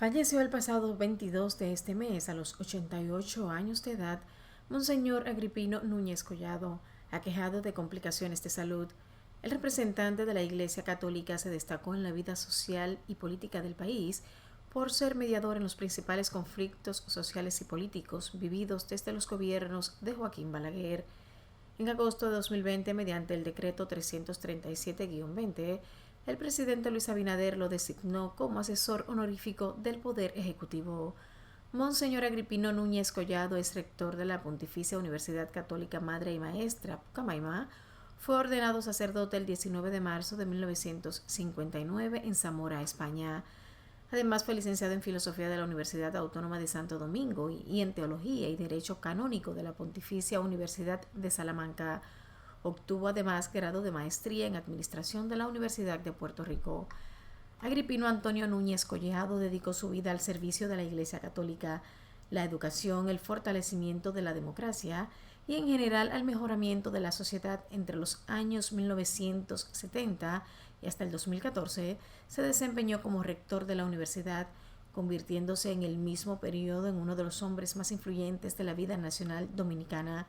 Falleció el pasado 22 de este mes, a los 88 años de edad, Monseñor Agripino Núñez Collado, aquejado de complicaciones de salud. El representante de la Iglesia Católica se destacó en la vida social y política del país por ser mediador en los principales conflictos sociales y políticos vividos desde los gobiernos de Joaquín Balaguer. En agosto de 2020, mediante el decreto 337-20, el presidente Luis Abinader lo designó como asesor honorífico del Poder Ejecutivo. Monseñor Agripino Núñez Collado es rector de la Pontificia Universidad Católica Madre y Maestra, Pucamaima. Fue ordenado sacerdote el 19 de marzo de 1959 en Zamora, España. Además, fue licenciado en Filosofía de la Universidad Autónoma de Santo Domingo y en Teología y Derecho Canónico de la Pontificia Universidad de Salamanca. Obtuvo además grado de maestría en Administración de la Universidad de Puerto Rico. Agripino Antonio Núñez Collado dedicó su vida al servicio de la Iglesia Católica, la educación, el fortalecimiento de la democracia y en general al mejoramiento de la sociedad. Entre los años 1970 y hasta el 2014 se desempeñó como rector de la universidad, convirtiéndose en el mismo periodo en uno de los hombres más influyentes de la vida nacional dominicana.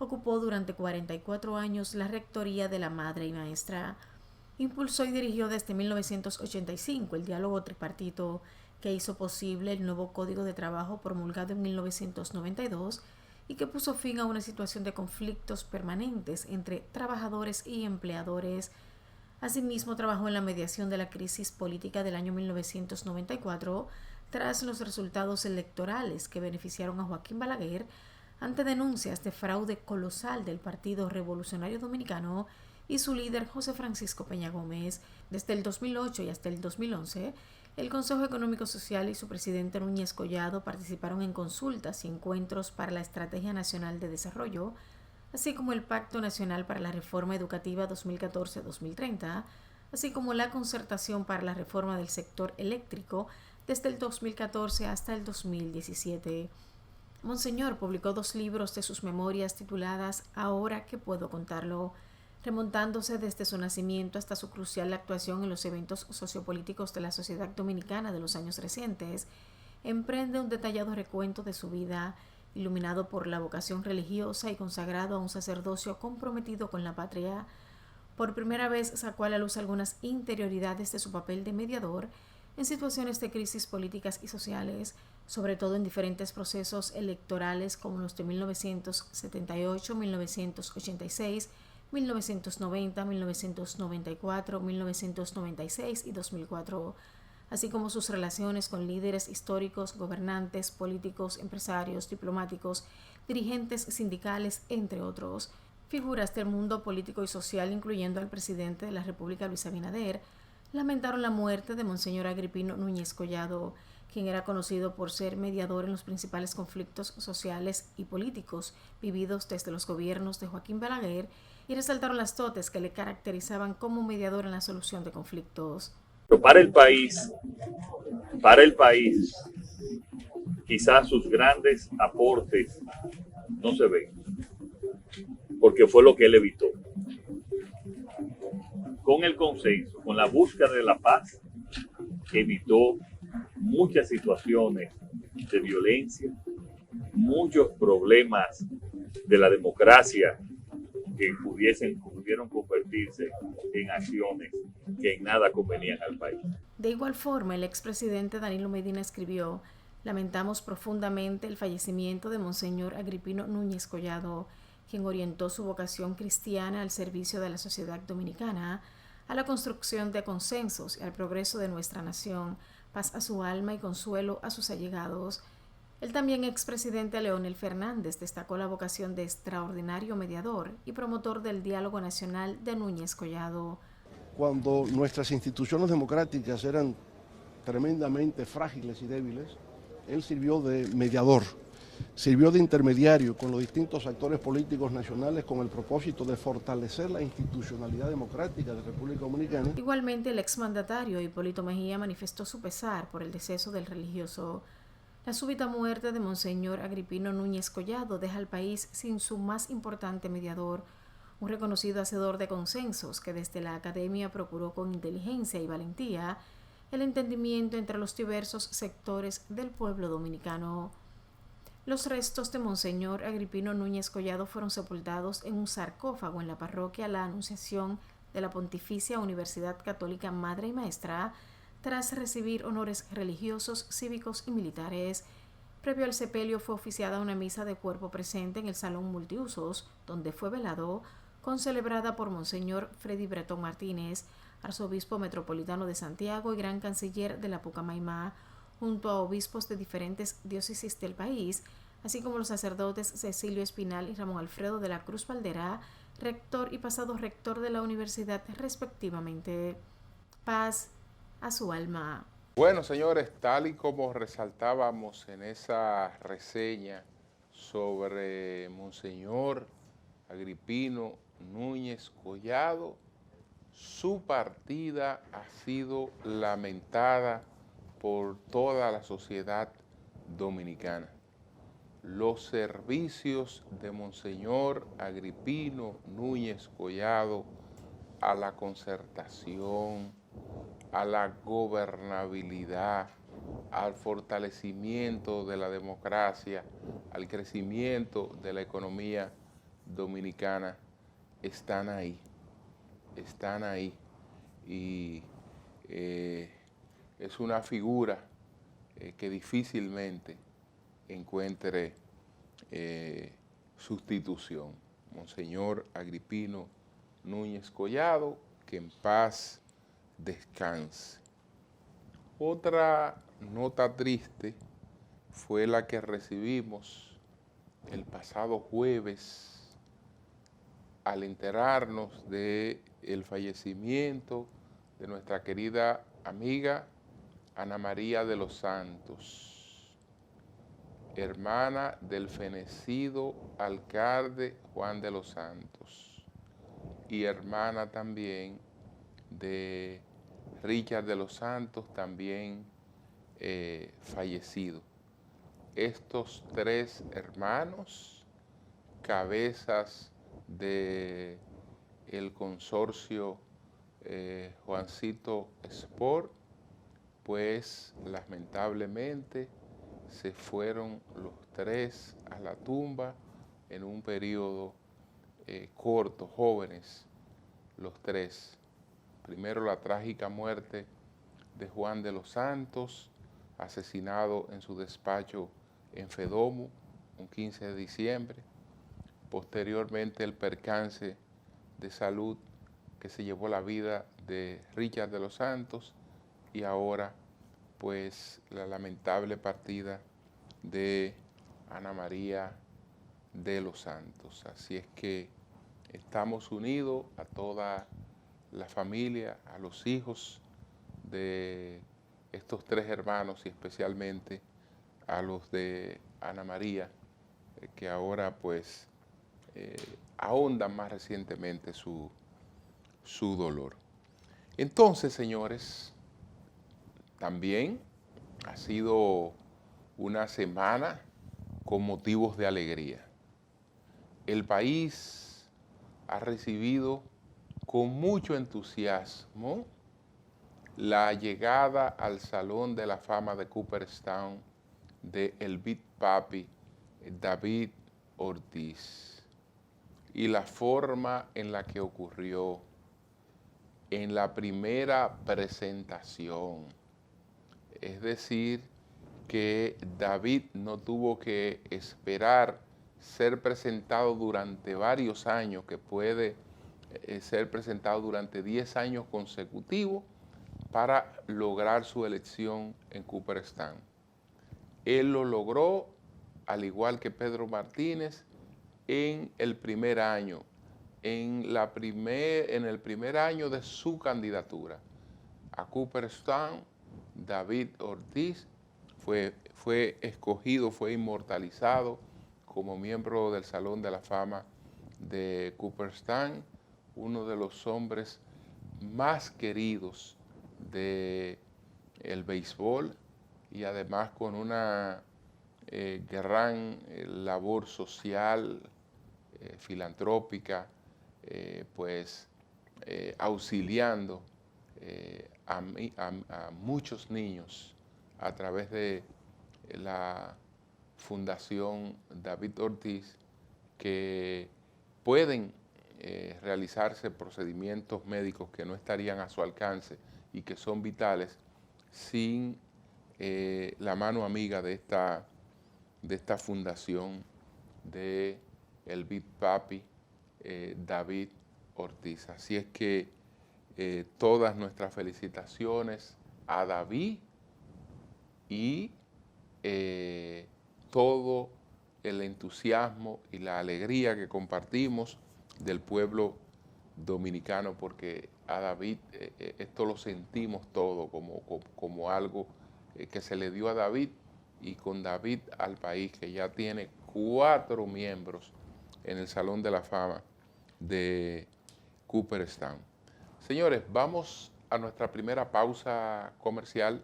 Ocupó durante 44 años la rectoría de la Madre y Maestra. Impulsó y dirigió desde 1985 el diálogo tripartito que hizo posible el nuevo Código de Trabajo promulgado en 1992 y que puso fin a una situación de conflictos permanentes entre trabajadores y empleadores. Asimismo, trabajó en la mediación de la crisis política del año 1994 tras los resultados electorales que beneficiaron a Joaquín Balaguer ante denuncias de fraude colosal del Partido Revolucionario Dominicano y su líder José Francisco Peña Gómez. Desde el 2008 y hasta el 2011, el Consejo Económico Social y su presidente Núñez Collado participaron en consultas y encuentros para la Estrategia Nacional de Desarrollo, así como el Pacto Nacional para la Reforma Educativa 2014-2030, así como la concertación para la reforma del sector eléctrico desde el 2014 hasta el 2017. Monseñor publicó 2 libros de sus memorias tituladas Ahora que puedo contarlo, remontándose desde su nacimiento hasta su crucial actuación en los eventos sociopolíticos de la sociedad dominicana de los años recientes. Emprende un detallado recuento de su vida, iluminado por la vocación religiosa y consagrado a un sacerdocio comprometido con la patria. Por primera vez sacó a la luz algunas interioridades de su papel de mediador en situaciones de crisis políticas y sociales, sobre todo en diferentes procesos electorales como los de 1978, 1986, 1990, 1994, 1996 y 2004, así como sus relaciones con líderes históricos, gobernantes, políticos, empresarios, diplomáticos, dirigentes sindicales, entre otros. Figuras del mundo político y social, incluyendo al presidente de la República, Luis Abinader, lamentaron la muerte de Monseñor Agripino Núñez Collado, quien era conocido por ser mediador en los principales conflictos sociales y políticos vividos desde los gobiernos de Joaquín Balaguer, y resaltaron las dotes que le caracterizaban como mediador en la solución de conflictos. Para el país, quizás sus grandes aportes no se ven, porque fue lo que él evitó. Con el consenso, con la búsqueda de la paz, evitó muchas situaciones de violencia, muchos problemas de la democracia que pudieron convertirse en acciones que en nada convenían al país. De igual forma, el expresidente Danilo Medina escribió: lamentamos profundamente el fallecimiento de Monseñor Agripino Núñez Collado, quien orientó su vocación cristiana al servicio de la sociedad dominicana, a la construcción de consensos y al progreso de nuestra nación, paz a su alma y consuelo a sus allegados. El también expresidente Leonel Fernández destacó la vocación de extraordinario mediador y promotor del diálogo nacional de Núñez Collado. Cuando nuestras instituciones democráticas eran tremendamente frágiles y débiles, él sirvió de mediador, sirvió de intermediario con los distintos actores políticos nacionales con el propósito de fortalecer la institucionalidad democrática de República Dominicana. Igualmente, el exmandatario Hipólito Mejía manifestó su pesar por el deceso del religioso. La súbita muerte de Monseñor Agripino Núñez Collado deja al país sin su más importante mediador, un reconocido hacedor de consensos que desde la academia procuró con inteligencia y valentía el entendimiento entre los diversos sectores del pueblo dominicano. Los restos de Monseñor Agripino Núñez Collado fueron sepultados en un sarcófago en la parroquia La Anunciación de la Pontificia Universidad Católica Madre y Maestra, tras recibir honores religiosos, cívicos y militares. Previo al sepelio fue oficiada una misa de cuerpo presente en el Salón Multiusos, donde fue velado, concelebrada por Monseñor Freddy Bretón Martínez, arzobispo metropolitano de Santiago y gran canciller de la Pucamaimá, junto a obispos de diferentes diócesis del país, así como los sacerdotes Cecilio Espinal y Ramón Alfredo de la Cruz Valderá, rector y pasado rector de la universidad respectivamente. Paz a su alma. Bueno, señores, tal y como resaltábamos en esa reseña sobre Monseñor Agripino Núñez Collado, su partida ha sido lamentada por toda la sociedad dominicana. Los servicios de Monseñor Agripino Núñez Collado a la concertación, a la gobernabilidad, al fortalecimiento de la democracia, al crecimiento de la economía dominicana, están ahí. Y es una figura que difícilmente encuentre sustitución. Monseñor Agripino Núñez Collado, que en paz descanse. Otra nota triste fue la que recibimos el pasado jueves al enterarnos del fallecimiento de nuestra querida amiga Ana María de los Santos, hermana del fenecido alcalde Juan de los Santos y hermana también de Richard de los Santos, también fallecido. Estos tres hermanos, cabezas del consorcio Juancito Sport, pues lamentablemente se fueron los tres a la tumba en un periodo corto, jóvenes, los tres. Primero la trágica muerte de Juan de los Santos, asesinado en su despacho en Fedomu, un 15 de diciembre. Posteriormente el percance de salud que se llevó la vida de Richard de los Santos y ahora pues la lamentable partida de Ana María de los Santos. Así es que estamos unidos a toda la familia, a los hijos de estos tres hermanos y especialmente a los de Ana María, que ahora pues ahondan más recientemente su dolor. Entonces, señores, también ha sido una semana con motivos de alegría. El país ha recibido con mucho entusiasmo la llegada al Salón de la Fama de Cooperstown de el Big Papi David Ortiz y la forma en la que ocurrió en la primera presentación. Es decir, que David no tuvo que esperar ser presentado durante varios años, que puede ser presentado durante 10 años consecutivos para lograr su elección en Cooperstown. Él lo logró, al igual que Pedro Martínez, en el primer año, en el primer año de su candidatura a Cooperstown. David Ortiz fue escogido, fue inmortalizado como miembro del Salón de la Fama de Cooperstown, uno de los hombres más queridos del béisbol y además con una gran labor social, filantrópica, auxiliando a muchos niños a través de la Fundación David Ortiz, que pueden realizarse procedimientos médicos que no estarían a su alcance y que son vitales sin la mano amiga de esta fundación de el Big Papi David Ortiz. Así es que todas nuestras felicitaciones a David y todo el entusiasmo y la alegría que compartimos del pueblo dominicano, porque a David esto lo sentimos todo como algo que se le dio a David, y con David al país, que ya tiene 4 miembros en el Salón de la Fama de Cooperstown. Señores, vamos a nuestra primera pausa comercial.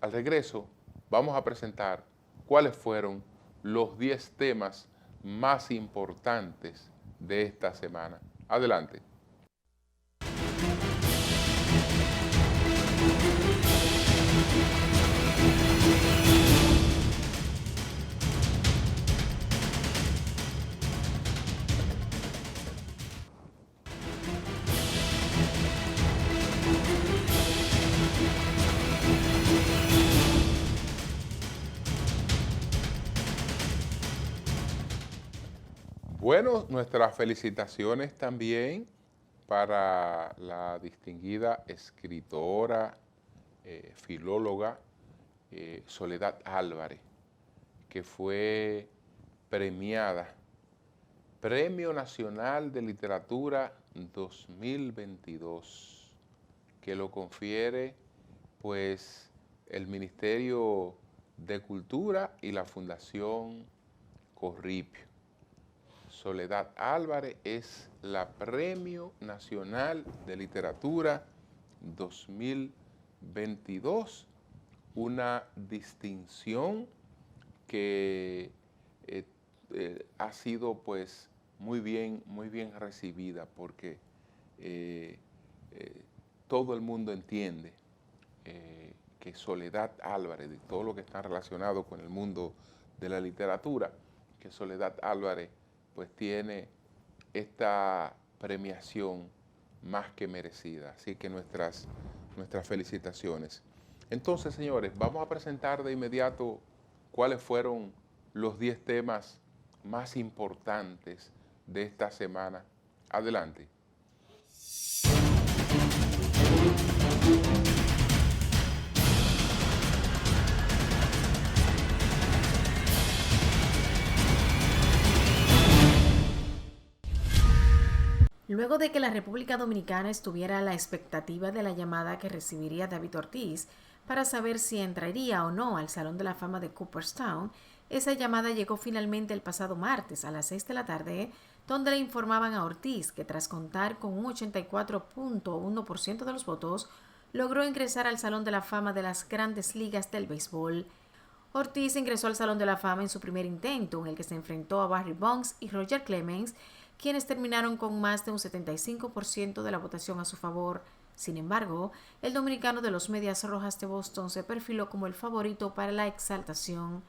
Al regreso vamos a presentar cuáles fueron los 10 temas más importantes de esta semana. Adelante. Bueno, nuestras felicitaciones también para la distinguida escritora, filóloga Soledad Álvarez, que fue premiada Premio Nacional de Literatura 2022, que lo confiere pues el Ministerio de Cultura y la Fundación Corripio. Soledad Álvarez es la Premio Nacional de Literatura 2022, una distinción que ha sido pues muy bien recibida, porque todo el mundo entiende que Soledad Álvarez, de todo lo que está relacionado con el mundo de la literatura, que Soledad Álvarez pues tiene esta premiación más que merecida. Así que nuestras felicitaciones. Entonces, señores, vamos a presentar de inmediato cuáles fueron los 10 temas más importantes de esta semana. Adelante. Luego de que la República Dominicana estuviera a la expectativa de la llamada que recibiría David Ortiz para saber si entraría o no al Salón de la Fama de Cooperstown, esa llamada llegó finalmente el pasado martes a las 6 de la tarde, donde le informaban a Ortiz que tras contar con un 84.1% de los votos, logró ingresar al Salón de la Fama de las Grandes Ligas del Béisbol. Ortiz ingresó al Salón de la Fama en su primer intento, en el que se enfrentó a Barry Bonds y Roger Clemens, quienes terminaron con más de un 75% de la votación a su favor. Sin embargo, el dominicano de los Medias Rojas de Boston se perfiló como el favorito para la exaltación.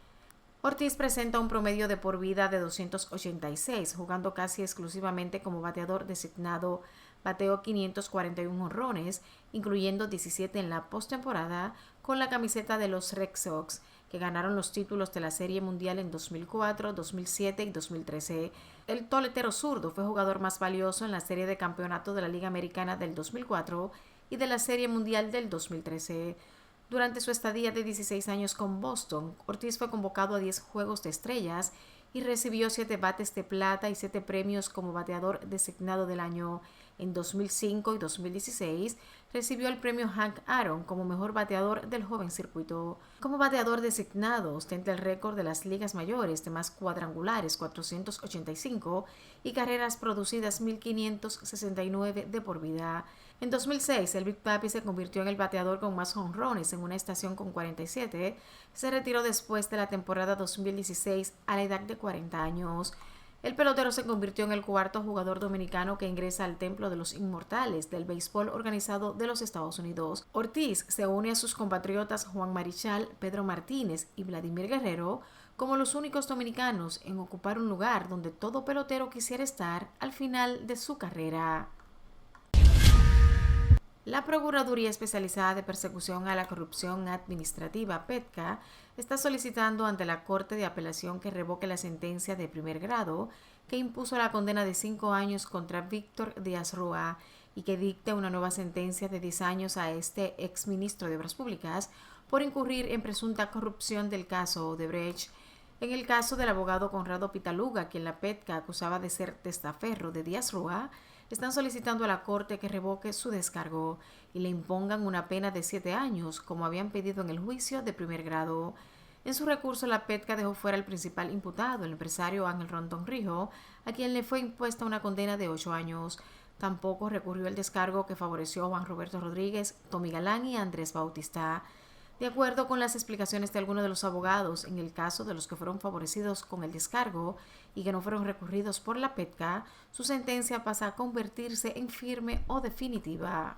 Ortiz presenta un promedio de por vida de 286, jugando casi exclusivamente como bateador designado. Bateó 541 jonrones, incluyendo 17 en la postemporada, con la camiseta de los Red Sox, que ganaron los títulos de la Serie Mundial en 2004, 2007 y 2013. El toletero zurdo fue jugador más valioso en la Serie de Campeonato de la Liga Americana del 2004 y de la Serie Mundial del 2013. Durante su estadía de 16 años con Boston, Ortiz fue convocado a 10 Juegos de Estrellas y recibió 7 bates de plata y 7 premios como bateador designado del año. En 2005 y 2016 recibió el premio Hank Aaron como mejor bateador del joven circuito. Como bateador designado ostenta el récord de las ligas mayores de más cuadrangulares, 485, y carreras producidas 1.569 de por vida. En 2006, el Big Papi se convirtió en el bateador con más jonrones en una estación con 47. Se retiró después de la temporada 2016 a la edad de 40 años. El pelotero se convirtió en el cuarto jugador dominicano que ingresa al Templo de los Inmortales del béisbol organizado de los Estados Unidos. Ortiz se une a sus compatriotas Juan Marichal, Pedro Martínez y Vladimir Guerrero como los únicos dominicanos en ocupar un lugar donde todo pelotero quisiera estar al final de su carrera. La Procuraduría Especializada de Persecución a la Corrupción Administrativa, PETCA, está solicitando ante la Corte de Apelación que revoque la sentencia de primer grado que impuso la condena de 5 años contra Víctor Díaz Rúa y que dicte una nueva sentencia de 10 años a este exministro de Obras Públicas por incurrir en presunta corrupción del caso Odebrecht. En el caso del abogado Conrado Pitaluga, quien la PETCA acusaba de ser testaferro de Díaz Rúa, están solicitando a la Corte que revoque su descargo y le impongan una pena de 7 años, como habían pedido en el juicio de primer grado. En su recurso, la PETCA dejó fuera al principal imputado, el empresario Ángel Rondón Rijo, a quien le fue impuesta una condena de 8 años. Tampoco recurrió el descargo que favoreció a Juan Roberto Rodríguez, Tommy Galán y Andrés Bautista. De acuerdo con las explicaciones de algunos de los abogados, en el caso de los que fueron favorecidos con el descargo y que no fueron recurridos por la PETCA, su sentencia pasa a convertirse en firme o definitiva.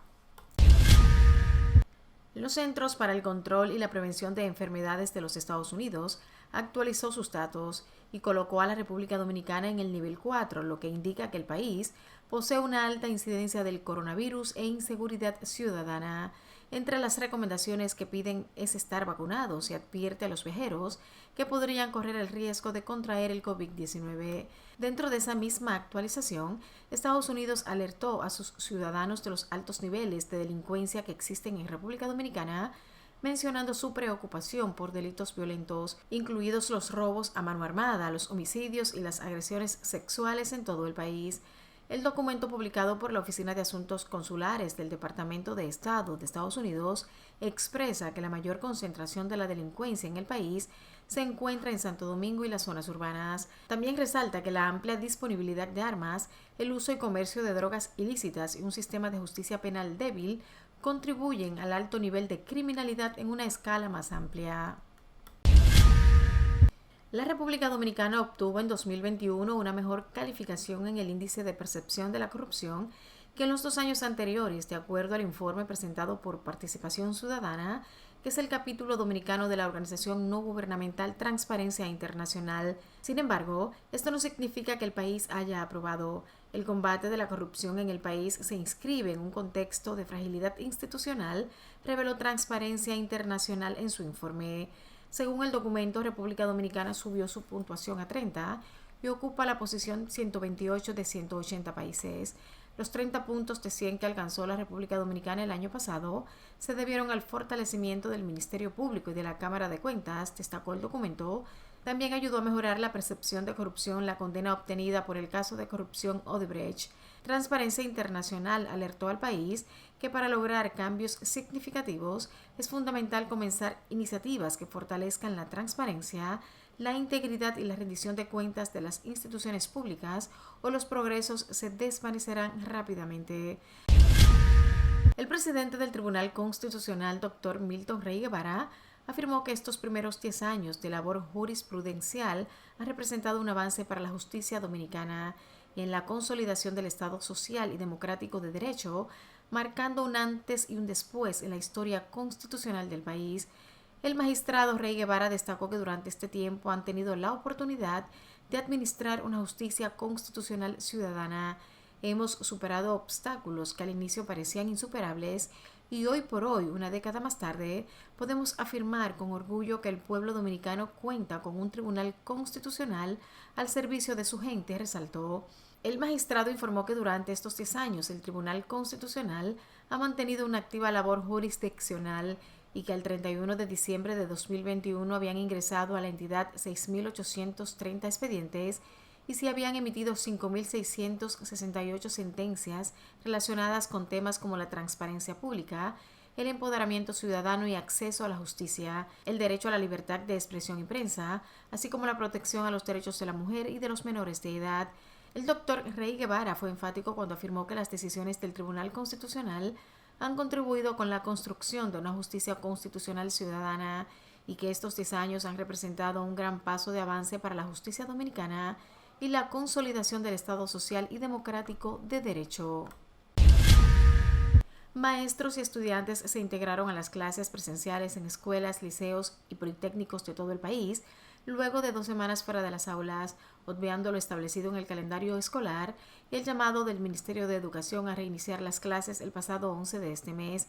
Los Centros para el Control y la Prevención de Enfermedades de los Estados Unidos actualizó sus datos y colocó a la República Dominicana en el nivel 4, lo que indica que el país posee una alta incidencia del coronavirus e inseguridad ciudadana. Entre las recomendaciones que piden es estar vacunados y advierte a los viajeros que podrían correr el riesgo de contraer el COVID-19. Dentro de esa misma actualización, Estados Unidos alertó a sus ciudadanos de los altos niveles de delincuencia que existen en República Dominicana, mencionando su preocupación por delitos violentos, incluidos los robos a mano armada, los homicidios y las agresiones sexuales en todo el país. El documento publicado por la Oficina de Asuntos Consulares del Departamento de Estado de Estados Unidos expresa que la mayor concentración de la delincuencia en el país se encuentra en Santo Domingo y las zonas urbanas. También resalta que la amplia disponibilidad de armas, el uso y comercio de drogas ilícitas y un sistema de justicia penal débil contribuyen al alto nivel de criminalidad en una escala más amplia. La República Dominicana obtuvo en 2021 una mejor calificación en el índice de percepción de la corrupción que en los 2 años anteriores, de acuerdo al informe presentado por Participación Ciudadana, que es el capítulo dominicano de la organización no gubernamental Transparencia Internacional. Sin embargo, esto no significa que el país haya aprobado. El combate de la corrupción en el país se inscribe en un contexto de fragilidad institucional, reveló Transparencia Internacional en su informe. Según el documento, República Dominicana subió su puntuación a 30 y ocupa la posición 128 de 180 países. Los 30 puntos de 100 que alcanzó la República Dominicana el año pasado se debieron al fortalecimiento del Ministerio Público y de la Cámara de Cuentas, destacó el documento. También ayudó a mejorar la percepción de corrupción la condena obtenida por el caso de corrupción Odebrecht. Transparencia Internacional alertó al país que para lograr cambios significativos es fundamental comenzar iniciativas que fortalezcan la transparencia, la integridad y la rendición de cuentas de las instituciones públicas o los progresos se desvanecerán rápidamente. El presidente del Tribunal Constitucional, Dr. Milton Rey Guevara, afirmó que estos primeros 10 años de labor jurisprudencial han representado un avance para la justicia dominicana y en la consolidación del Estado social y democrático de derecho, marcando un antes y un después en la historia constitucional del país. El magistrado Rey Guevara destacó que durante este tiempo han tenido la oportunidad de administrar una justicia constitucional ciudadana. Hemos superado obstáculos que al inicio parecían insuperables y hoy por hoy, una década más tarde, podemos afirmar con orgullo que el pueblo dominicano cuenta con un tribunal constitucional al servicio de su gente, resaltó. El magistrado informó que durante estos 10 años el Tribunal Constitucional ha mantenido una activa labor jurisdiccional y que al 31 de diciembre de 2021 habían ingresado a la entidad 6.830 expedientes y se habían emitido 5.668 sentencias relacionadas con temas como la transparencia pública, el empoderamiento ciudadano y acceso a la justicia, el derecho a la libertad de expresión y prensa, así como la protección a los derechos de la mujer y de los menores de edad. El doctor Rey Guevara fue enfático cuando afirmó que las decisiones del Tribunal Constitucional han contribuido con la construcción de una justicia constitucional ciudadana y que estos 10 años han representado un gran paso de avance para la justicia dominicana y la consolidación del Estado social y democrático de derecho. Maestros y estudiantes se integraron a las clases presenciales en escuelas, liceos y politécnicos de todo el país, luego de 2 semanas fuera de las aulas, obviando lo establecido en el calendario escolar y el llamado del Ministerio de Educación a reiniciar las clases el pasado 11 de este mes.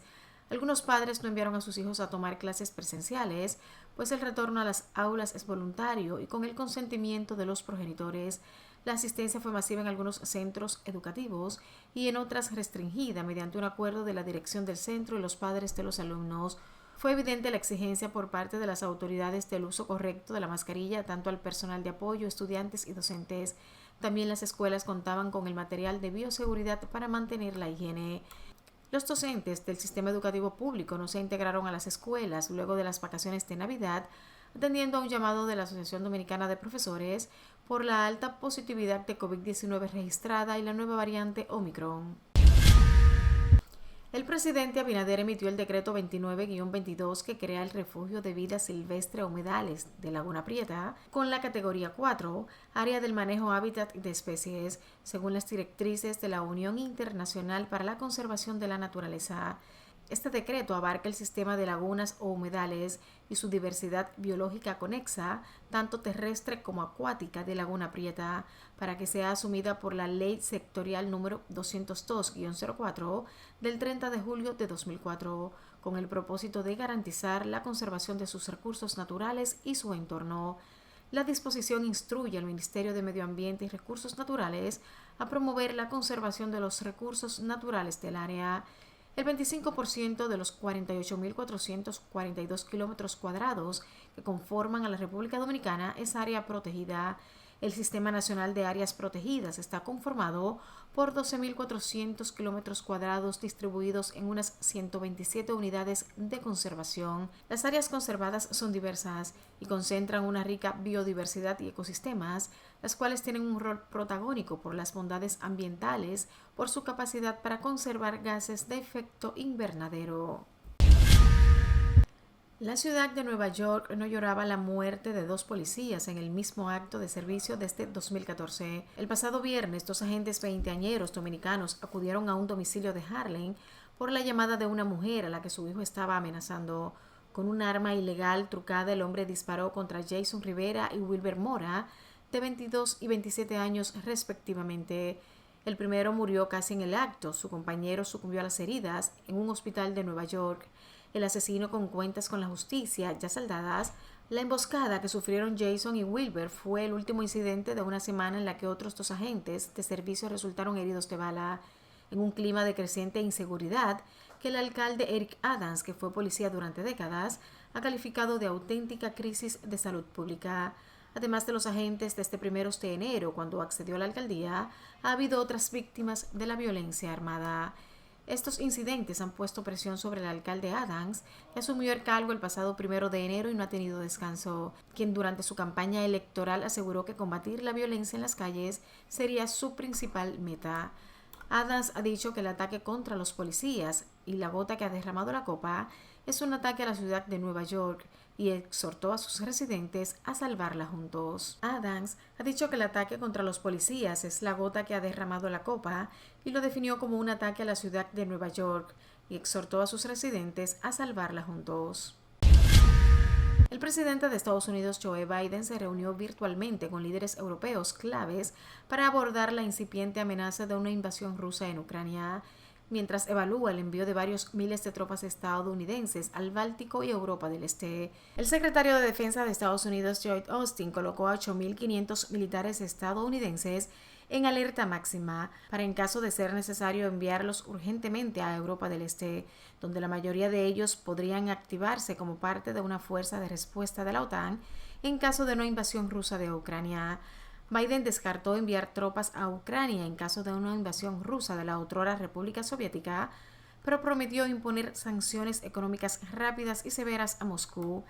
Algunos padres no enviaron a sus hijos a tomar clases presenciales, pues el retorno a las aulas es voluntario y con el consentimiento de los progenitores. La asistencia fue masiva en algunos centros educativos y en otras restringida mediante un acuerdo de la dirección del centro y los padres de los alumnos. Fue evidente la exigencia por parte de las autoridades del uso correcto de la mascarilla tanto al personal de apoyo, estudiantes y docentes. También las escuelas contaban con el material de bioseguridad para mantener la higiene. Los docentes del sistema educativo público no se integraron a las escuelas luego de las vacaciones de Navidad, atendiendo a un llamado de la Asociación Dominicana de Profesores por la alta positividad de COVID-19 registrada y la nueva variante Omicron. El presidente Abinader emitió el decreto 29-22 que crea el refugio de vida silvestre Humedales de Laguna Prieta con la categoría 4, área del manejo hábitat de especies, según las directrices de la Unión Internacional para la Conservación de la Naturaleza. Este decreto abarca el sistema de lagunas o humedales y su diversidad biológica conexa, tanto terrestre como acuática, de Laguna Prieta, para que sea asumida por la Ley Sectorial número 202-04 del 30 de julio de 2004, con el propósito de garantizar la conservación de sus recursos naturales y su entorno. La disposición instruye al Ministerio de Medio Ambiente y Recursos Naturales a promover la conservación de los recursos naturales del área. El 25% de los 48.442 kilómetros cuadrados que conforman a la República Dominicana es área protegida. El Sistema Nacional de Áreas Protegidas está conformado por 12.400 kilómetros cuadrados distribuidos en unas 127 unidades de conservación. Las áreas conservadas son diversas y concentran una rica biodiversidad y ecosistemas, las cuales tienen un rol protagónico por las bondades ambientales, por su capacidad para conservar gases de efecto invernadero. La ciudad de Nueva York no lloraba la muerte de 2 policías en el mismo acto de servicio desde 2014. El pasado viernes, 2 agentes veinteañeros dominicanos acudieron a un domicilio de Harlem por la llamada de una mujer a la que su hijo estaba amenazando. Con un arma ilegal trucada, el hombre disparó contra Jason Rivera y Wilber Mora, de 22 y 27 años respectivamente. El primero murió casi en el acto, su compañero sucumbió a las heridas en un hospital de Nueva York. El asesino, con cuentas con la justicia ya saldadas, la emboscada que sufrieron Jason y Wilber fue el último incidente de una semana en la que otros 2 agentes de servicio resultaron heridos de bala, en un clima de creciente inseguridad que el alcalde Eric Adams, que fue policía durante décadas, ha calificado de auténtica crisis de salud pública. Además de los agentes de este 1 de enero, cuando accedió a la alcaldía, ha habido otras víctimas de la violencia armada. Estos incidentes han puesto presión sobre el alcalde Adams, que asumió el cargo el pasado 1 de enero y no ha tenido descanso, quien durante su campaña electoral aseguró que combatir la violencia en las calles sería su principal meta. Adams ha dicho que el ataque contra los policías y la gota que ha derramado la copa es un ataque a la ciudad de Nueva York y exhortó a sus residentes a salvarla juntos. Adams ha dicho que el ataque contra los policías es la gota que ha derramado la copa y lo definió como un ataque a la ciudad de Nueva York y exhortó a sus residentes a salvarla juntos. El presidente de Estados Unidos, Joe Biden, se reunió virtualmente con líderes europeos claves para abordar la incipiente amenaza de una invasión rusa en Ucrania, mientras evalúa el envío de varios miles de tropas estadounidenses al Báltico y Europa del Este. El secretario de Defensa de Estados Unidos, Lloyd Austin, colocó a 8.500 militares estadounidenses en alerta máxima para, en caso de ser necesario, enviarlos urgentemente a Europa del Este, donde la mayoría de ellos podrían activarse como parte de una fuerza de respuesta de la OTAN en caso de una invasión rusa de Ucrania. Biden descartó enviar tropas a Ucrania en caso de una invasión rusa de la otrora República Soviética, pero prometió imponer sanciones económicas rápidas y severas a Moscú.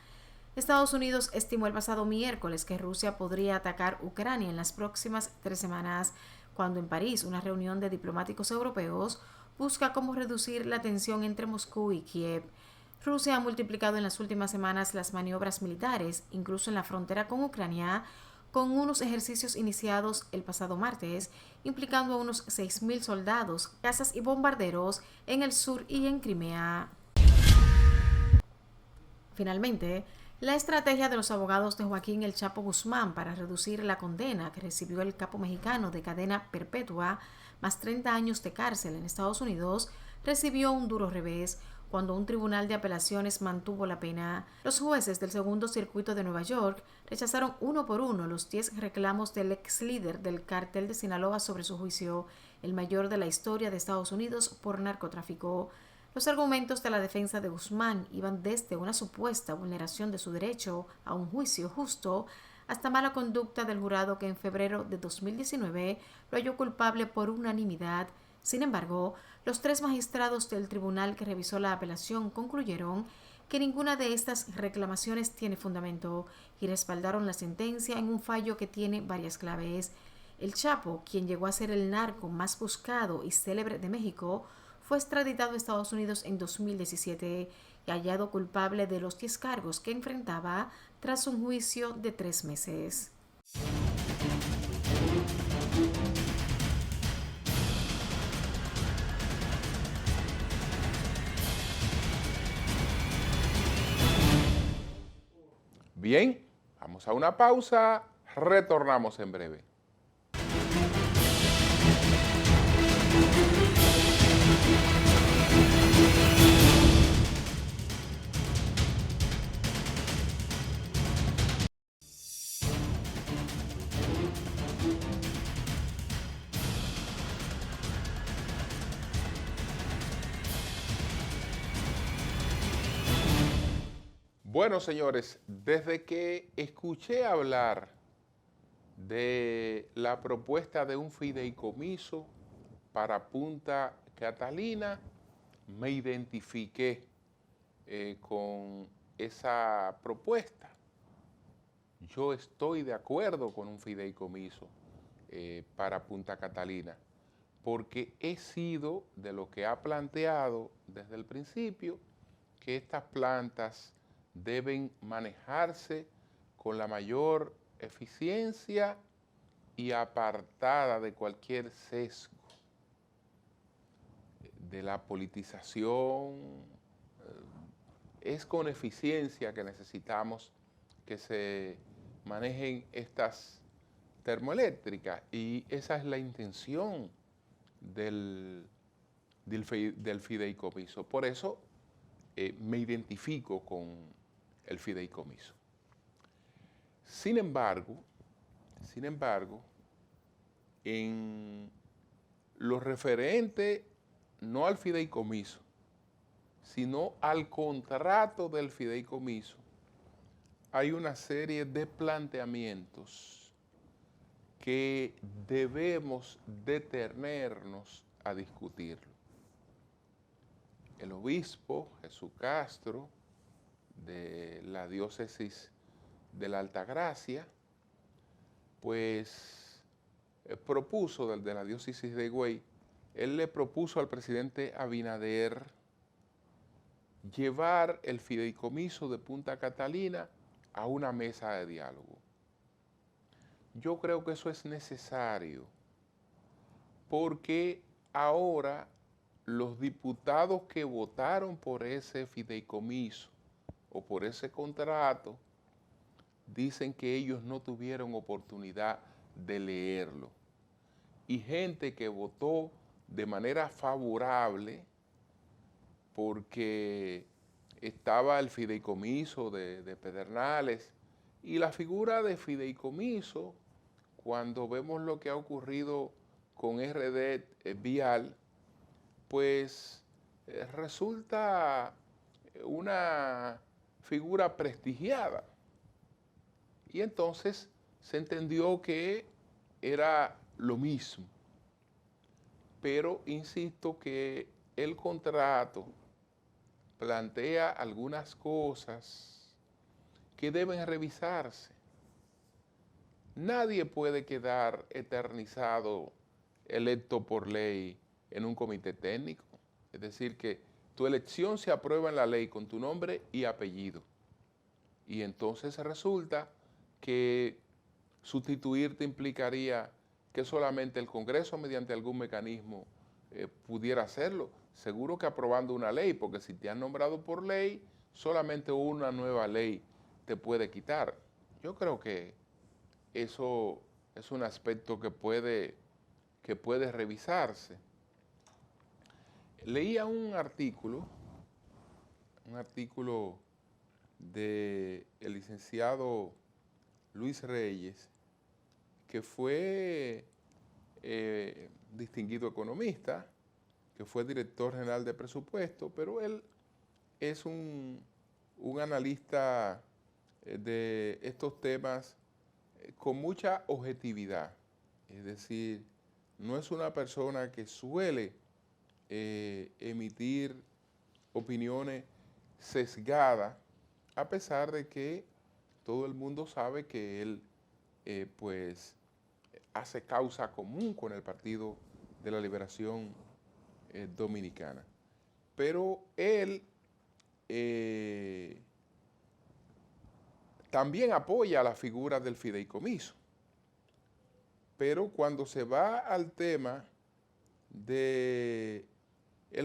Estados Unidos estimó el pasado miércoles que Rusia podría atacar Ucrania en las próximas 3 semanas, cuando en París una reunión de diplomáticos europeos busca cómo reducir la tensión entre Moscú y Kiev. Rusia ha multiplicado en las últimas semanas las maniobras militares, incluso en la frontera con Ucrania, con unos ejercicios iniciados el pasado martes, implicando a unos 6.000 soldados, cazas y bombarderos en el sur y en Crimea. Finalmente, la estrategia de los abogados de Joaquín El Chapo Guzmán para reducir la condena que recibió el capo mexicano de cadena perpetua más 30 años de cárcel en Estados Unidos recibió un duro revés cuando un tribunal de apelaciones mantuvo la pena. Los jueces del Segundo Circuito de Nueva York rechazaron uno por uno los 10 reclamos del ex líder del cártel de Sinaloa sobre su juicio, el mayor de la historia de Estados Unidos por narcotráfico. Los argumentos de la defensa de Guzmán iban desde una supuesta vulneración de su derecho a un juicio justo hasta mala conducta del jurado que en febrero de 2019 lo halló culpable por unanimidad. Sin embargo, los 3 magistrados del tribunal que revisó la apelación concluyeron que ninguna de estas reclamaciones tiene fundamento y respaldaron la sentencia en un fallo que tiene varias claves. El Chapo, quien llegó a ser el narco más buscado y célebre de México, fue extraditado a Estados Unidos en 2017 y hallado culpable de los 10 cargos que enfrentaba tras un juicio de 3 meses. Bien, vamos a una pausa, retornamos en breve. Bueno, señores, desde que escuché hablar de la propuesta de un fideicomiso para Punta Catalina, me identifiqué con esa propuesta. Yo estoy de acuerdo con un fideicomiso para Punta Catalina, porque he sido de lo que ha planteado desde el principio que estas plantas deben manejarse con la mayor eficiencia y apartada de cualquier sesgo de la politización. Es con eficiencia que necesitamos que se manejen estas termoeléctricas y esa es la intención del fideicomiso. Por eso me identifico con el fideicomiso. Sin embargo, en lo referente no al fideicomiso, sino al contrato del fideicomiso, hay una serie de planteamientos que debemos detenernos a discutirlo. El obispo Jesús Castro, de la diócesis de la Altagracia, pues propuso, de la diócesis de Higüey, él le propuso al presidente Abinader llevar el fideicomiso de Punta Catalina a una mesa de diálogo. Yo creo que eso es necesario, porque ahora los diputados que votaron por ese fideicomiso o por ese contrato dicen que ellos no tuvieron oportunidad de leerlo. Y gente que votó de manera favorable porque estaba el fideicomiso de Pedernales y la figura de fideicomiso, cuando vemos lo que ha ocurrido con RD Vial, pues resulta una figura prestigiada. Y entonces se entendió que era lo mismo. Pero insisto que el contrato plantea algunas cosas que deben revisarse. Nadie puede quedar eternizado, electo por ley en un comité técnico. Es decir, que tu elección se aprueba en la ley con tu nombre y apellido. Y entonces resulta que sustituirte implicaría que solamente el Congreso mediante algún mecanismo pudiera hacerlo. Seguro que aprobando una ley, porque si te han nombrado por ley, solamente una nueva ley te puede quitar. Yo creo que eso es un aspecto que puede revisarse. Leía un artículo del licenciado Luis Reyes, que fue distinguido economista, que fue director general de presupuesto, pero él es un analista de estos temas con mucha objetividad. Es decir, no es una persona que suele emitir opiniones sesgadas, a pesar de que todo el mundo sabe que él pues hace causa común con el Partido de la Liberación Dominicana. Pero él también apoya la figura del fideicomiso. Pero cuando se va al tema del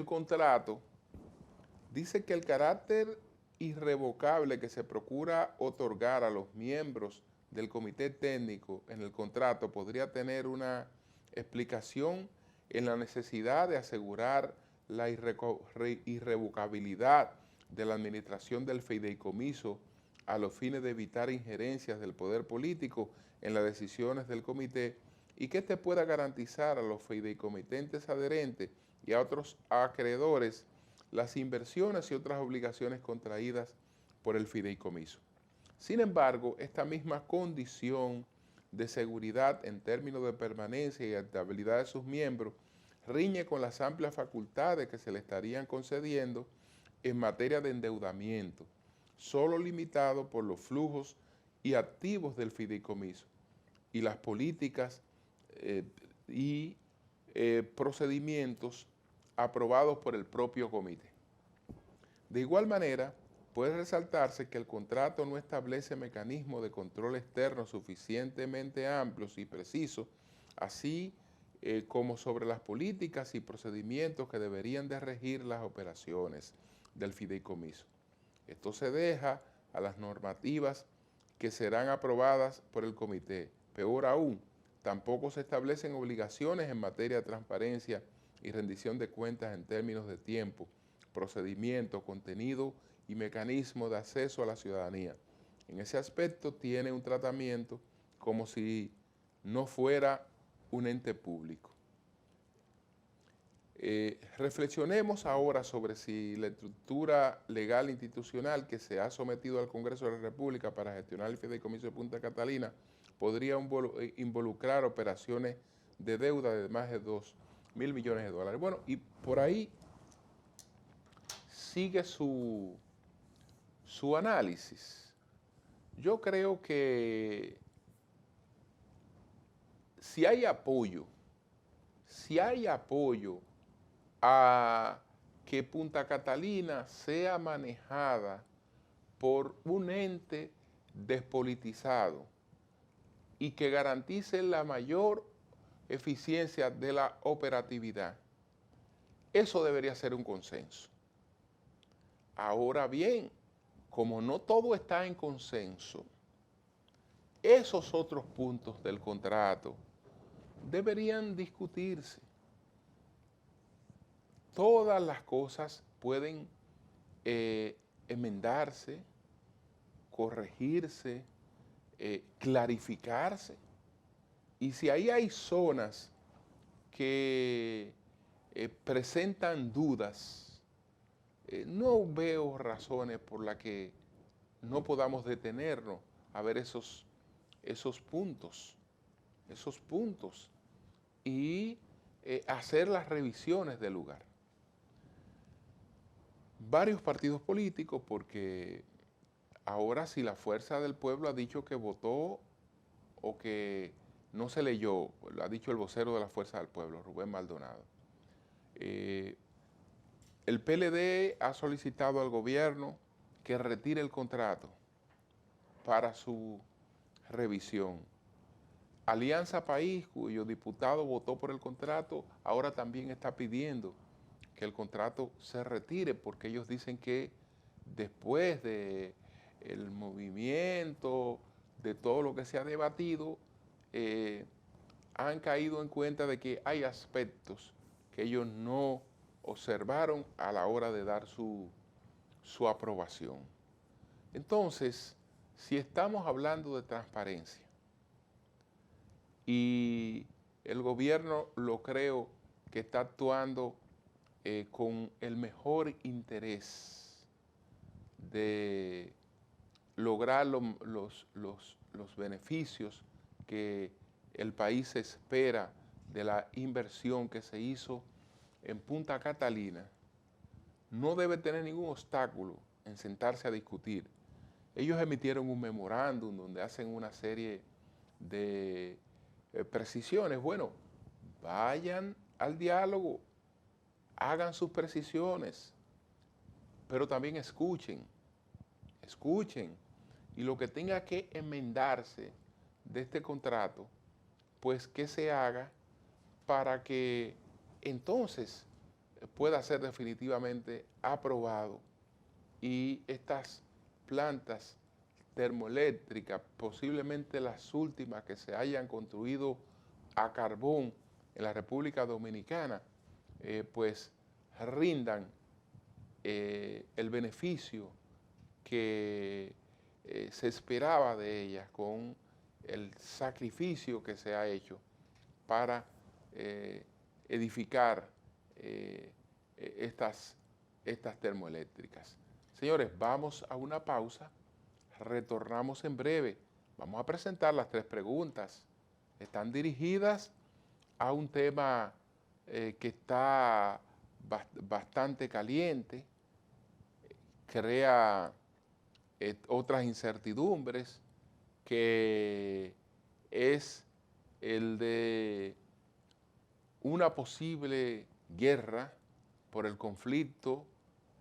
contrato, dice que el carácter irrevocable que se procura otorgar a los miembros del comité técnico en el contrato podría tener una explicación en la necesidad de asegurar la irrevocabilidad de la administración del fideicomiso a los fines de evitar injerencias del poder político en las decisiones del comité, y que éste pueda garantizar a los fideicomitentes adherentes y a otros acreedores las inversiones y otras obligaciones contraídas por el fideicomiso. Sin embargo, esta misma condición de seguridad en términos de permanencia y estabilidad de sus miembros riñe con las amplias facultades que se le estarían concediendo en materia de endeudamiento, solo limitado por los flujos y activos del fideicomiso y las políticas y procedimientos aprobados por el propio comité. De igual manera, puede resaltarse que el contrato no establece mecanismos de control externo suficientemente amplios y precisos, así como sobre las políticas y procedimientos que deberían de regir las operaciones del fideicomiso. Esto se deja a las normativas que serán aprobadas por el comité. Peor aún, tampoco se establecen obligaciones en materia de transparencia y rendición de cuentas en términos de tiempo, procedimiento, contenido y mecanismo de acceso a la ciudadanía. En ese aspecto tiene un tratamiento como si no fuera un ente público. Reflexionemos ahora sobre si la estructura legal institucional que se ha sometido al Congreso de la República para gestionar el fideicomiso de Punta Catalina podría involucrar operaciones de deuda de más de 2.000 millones de dólares. Bueno, y por ahí sigue su análisis. Yo creo que si hay apoyo a que Punta Catalina sea manejada por un ente despolitizado y que garantice la mayor eficiencia de la operatividad, eso debería ser un consenso. Ahora bien, como no todo está en consenso, esos otros puntos del contrato deberían discutirse. Todas las cosas pueden enmendarse, corregirse, clarificarse. Y si ahí hay zonas que presentan dudas, no veo razones por las que no podamos detenernos a ver esos puntos y hacer las revisiones del lugar. Varios partidos políticos, porque ahora si la Fuerza del Pueblo ha dicho que votó o que no se leyó, lo ha dicho el vocero de la Fuerza del Pueblo, Rubén Maldonado. El PLD ha solicitado al gobierno que retire el contrato para su revisión. Alianza País, cuyo diputado votó por el contrato, ahora también está pidiendo que el contrato se retire porque ellos dicen que después de el movimiento, de todo lo que se ha debatido, han caído en cuenta de que hay aspectos que ellos no observaron a la hora de dar su aprobación. Entonces, si estamos hablando de transparencia y el gobierno lo creo que está actuando con el mejor interés de lograr los beneficios que el país espera de la inversión que se hizo en Punta Catalina, no debe tener ningún obstáculo en sentarse a discutir. Ellos emitieron un memorándum donde hacen una serie de precisiones. Bueno, vayan al diálogo, hagan sus precisiones, pero también escuchen, y lo que tenga que enmendarse de este contrato, pues que se haga para que entonces pueda ser definitivamente aprobado y estas plantas termoeléctricas, posiblemente las últimas que se hayan construido a carbón en la República Dominicana, pues rindan el beneficio que se esperaba de ellas con el sacrificio que se ha hecho para edificar estas termoeléctricas. Señores, vamos a una pausa, retornamos en breve. Vamos a presentar las 3 preguntas. Están dirigidas a un tema que está bastante caliente, crea otras incertidumbres, que es el de una posible guerra por el conflicto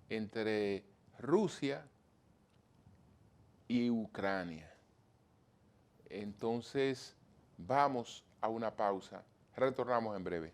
entre Rusia y Ucrania. Entonces, vamos a una pausa. Retornamos en breve.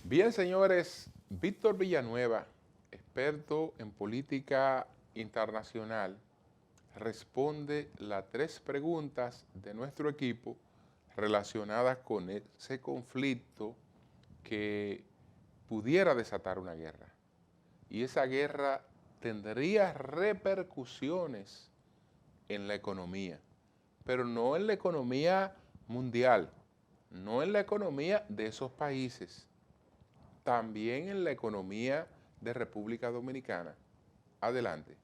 Bien, señores, Víctor Villanueva, experto en política internacional, responde las 3 preguntas de nuestro equipo relacionadas con ese conflicto que pudiera desatar una guerra. Y esa guerra tendría repercusiones en la economía, pero no en la economía mundial, no en la economía de esos países, también en la economía de República Dominicana. Adelante.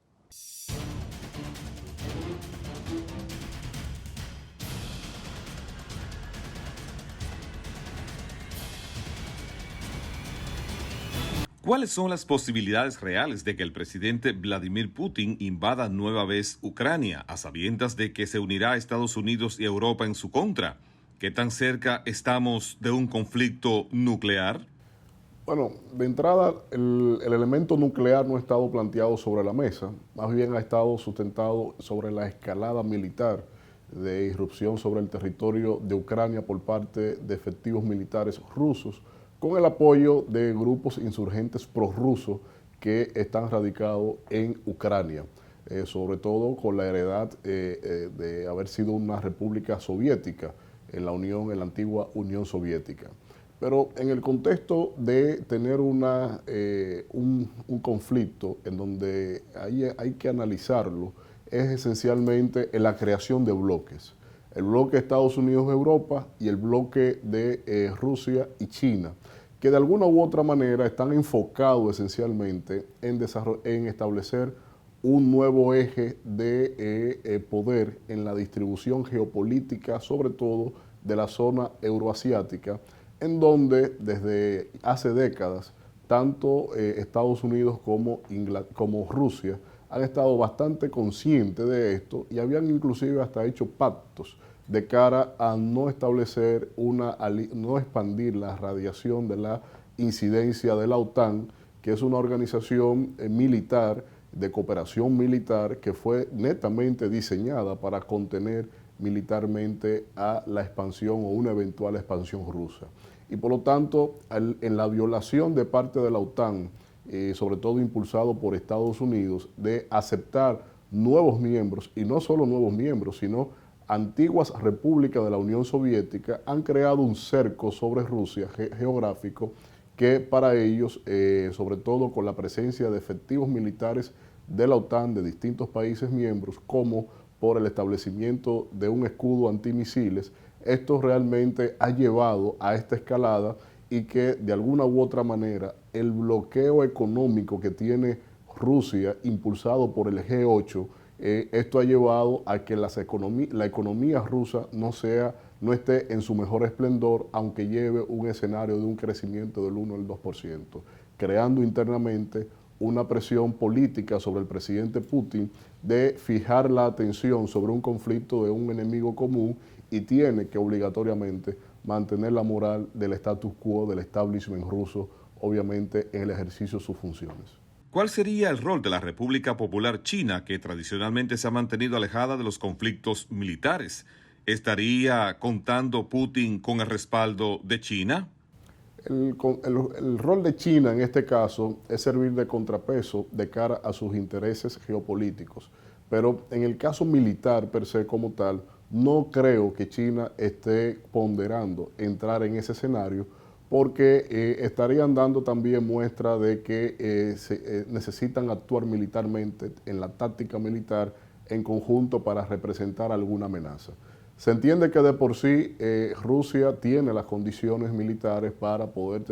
¿Cuáles son las posibilidades reales de que el presidente Vladimir Putin invada nueva vez Ucrania, a sabiendas de que se unirá a Estados Unidos y Europa en su contra? ¿Qué tan cerca estamos de un conflicto nuclear? Bueno, de entrada, el elemento nuclear no ha estado planteado sobre la mesa, más bien ha estado sustentado sobre la escalada militar de irrupción sobre el territorio de Ucrania por parte de efectivos militares rusos, con el apoyo de grupos insurgentes prorrusos que están radicados en Ucrania, sobre todo con la heredad de haber sido una república soviética en la antigua Unión Soviética. Pero en el contexto de tener un conflicto en donde hay que analizarlo, es esencialmente en la creación de bloques. El bloque de Estados Unidos-Europa y el bloque de Rusia y China, que de alguna u otra manera están enfocados esencialmente en establecer un nuevo eje de poder en la distribución geopolítica, sobre todo de la zona euroasiática, en donde desde hace décadas tanto Estados Unidos como Rusia han estado bastante conscientes de esto y habían inclusive hasta hecho pactos de cara a no establecer no expandir la radiación de la incidencia de la OTAN, que es una organización militar, de cooperación militar, que fue netamente diseñada para contener militarmente a la expansión o una eventual expansión rusa. Y por lo tanto, en la violación de parte de la OTAN, sobre todo impulsado por Estados Unidos, de aceptar nuevos miembros, y no solo nuevos miembros, sino antiguas repúblicas de la Unión Soviética, han creado un cerco sobre Rusia geográfico que para ellos, sobre todo con la presencia de efectivos militares de la OTAN de distintos países miembros, como por el establecimiento de un escudo antimisiles, esto realmente ha llevado a esta escalada y que de alguna u otra manera el bloqueo económico que tiene Rusia, impulsado por el G8, esto ha llevado a que la economía rusa no esté en su mejor esplendor, aunque lleve un escenario de un crecimiento del 1 al 2%, creando internamente una presión política sobre el presidente Putin de fijar la atención sobre un conflicto de un enemigo común y tiene que obligatoriamente mantener la moral del status quo del establishment ruso, obviamente en el ejercicio de sus funciones. ¿Cuál sería el rol de la República Popular China, que tradicionalmente se ha mantenido alejada de los conflictos militares? ¿Estaría contando Putin con el respaldo de China? El rol de China en este caso es servir de contrapeso de cara a sus intereses geopolíticos. Pero en el caso militar per se como tal, no creo que China esté ponderando entrar en ese escenario, porque estarían dando también muestra de que necesitan actuar militarmente en la táctica militar en conjunto para representar alguna amenaza. Se entiende que de por sí Rusia tiene las condiciones militares para poder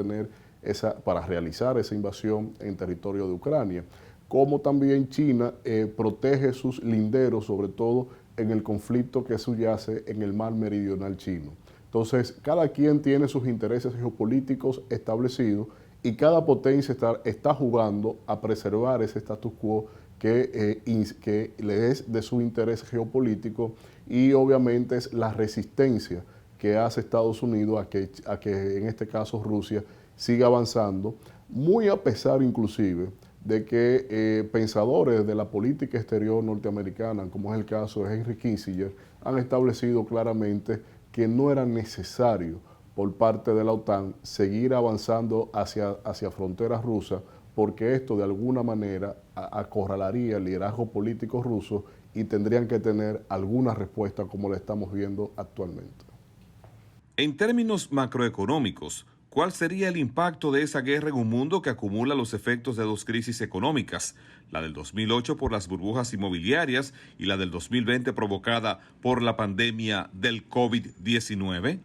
para realizar esa invasión en territorio de Ucrania, como también China protege sus linderos, sobre todo en el conflicto que subyace en el mar meridional chino. Entonces, cada quien tiene sus intereses geopolíticos establecidos y cada potencia está jugando a preservar ese status quo que le es de su interés geopolítico, y obviamente es la resistencia que hace Estados Unidos a que en este caso Rusia siga avanzando, muy a pesar inclusive de que pensadores de la política exterior norteamericana, como es el caso de Henry Kissinger, han establecido claramente que no era necesario por parte de la OTAN seguir avanzando hacia fronteras rusas, porque esto de alguna manera acorralaría el liderazgo político ruso y tendrían que tener alguna respuesta como la estamos viendo actualmente. En términos macroeconómicos, ¿cuál sería el impacto de esa guerra en un mundo que acumula los efectos de dos crisis económicas? La del 2008 por las burbujas inmobiliarias y la del 2020 provocada por la pandemia del COVID-19.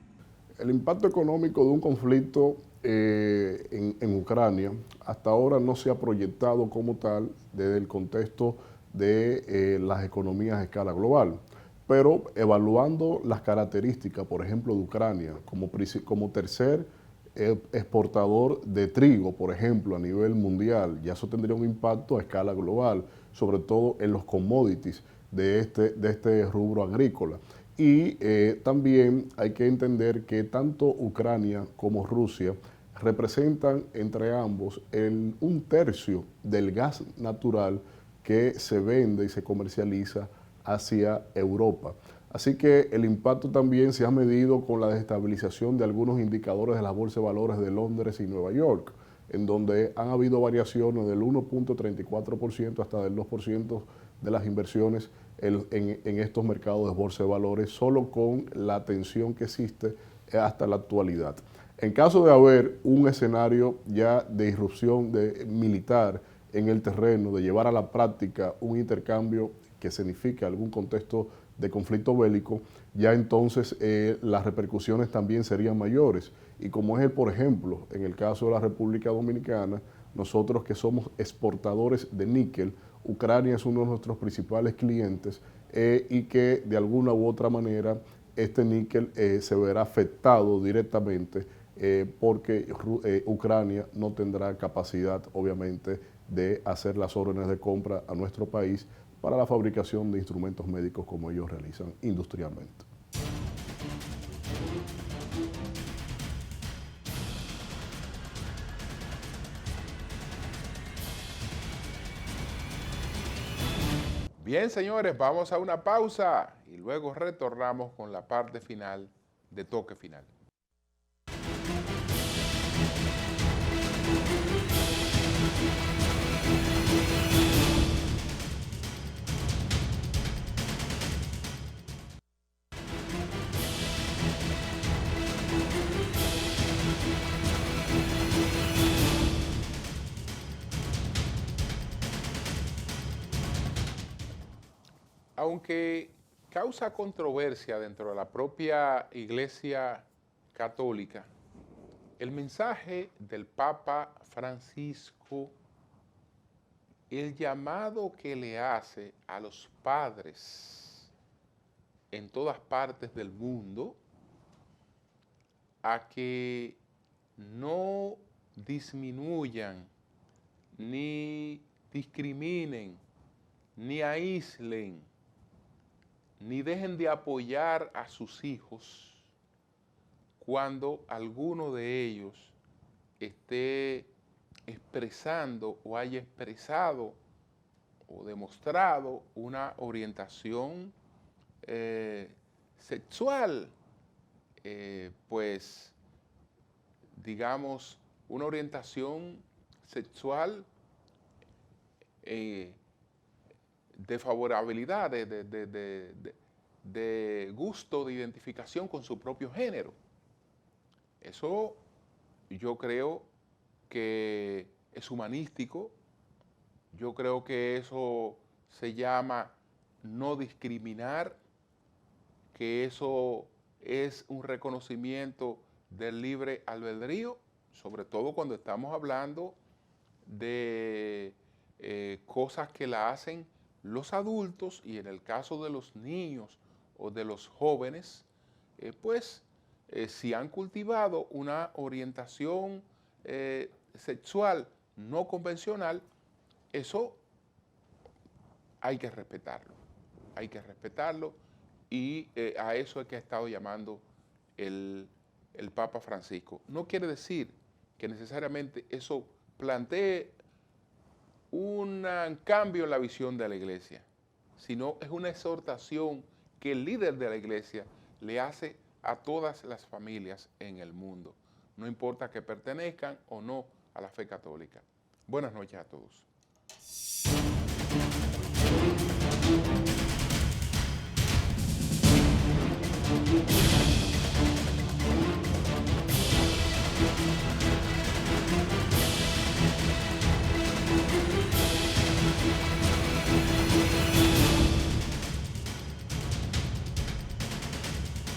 El impacto económico de un conflicto en Ucrania hasta ahora no se ha proyectado como tal desde el contexto de las economías a escala global. Pero evaluando las características, por ejemplo, de Ucrania como tercer exportador de trigo, por ejemplo, a nivel mundial, ya eso tendría un impacto a escala global, sobre todo en los commodities de este rubro agrícola. Y también hay que entender que tanto Ucrania como Rusia representan entre ambos un tercio del gas natural que se vende y se comercializa hacia Europa. Así que el impacto también se ha medido con la desestabilización de algunos indicadores de la Bolsa de Valores de Londres y Nueva York, en donde han habido variaciones del 1.34% hasta del 2% de las inversiones en estos mercados de Bolsa de Valores, solo con la tensión que existe hasta la actualidad. En caso de haber un escenario ya de irrupción militar en el terreno, de llevar a la práctica un intercambio que signifique algún contexto de conflicto bélico, ya entonces las repercusiones también serían mayores. Y como es por ejemplo, en el caso de la República Dominicana, nosotros que somos exportadores de níquel, Ucrania es uno de nuestros principales clientes y que de alguna u otra manera este níquel se verá afectado directamente porque Ucrania no tendrá capacidad, obviamente, de hacer las órdenes de compra a nuestro país para la fabricación de instrumentos médicos como ellos realizan industrialmente. Bien, señores, vamos a una pausa y luego retornamos con la parte final de Toque Final. Aunque causa controversia dentro de la propia Iglesia Católica, el mensaje del Papa Francisco, el llamado que le hace a los padres en todas partes del mundo a que no disminuyan, ni discriminen, ni aíslen, ni dejen de apoyar a sus hijos cuando alguno de ellos esté expresando o haya expresado o demostrado una orientación sexual, pues digamos una orientación sexual de favorabilidad, de gusto, de identificación con su propio género. Eso yo creo que es humanístico, yo creo que eso se llama no discriminar, que eso es un reconocimiento del libre albedrío, sobre todo cuando estamos hablando de cosas que la hacen los adultos, y en el caso de los niños o de los jóvenes, si han cultivado una orientación sexual no convencional, eso hay que respetarlo, y a eso es que ha estado llamando el Papa Francisco. No quiere decir que necesariamente eso plantee un cambio en la visión de la Iglesia, sino es una exhortación que el líder de la Iglesia le hace a todas las familias en el mundo, no importa que pertenezcan o no a la fe católica. Buenas noches a todos.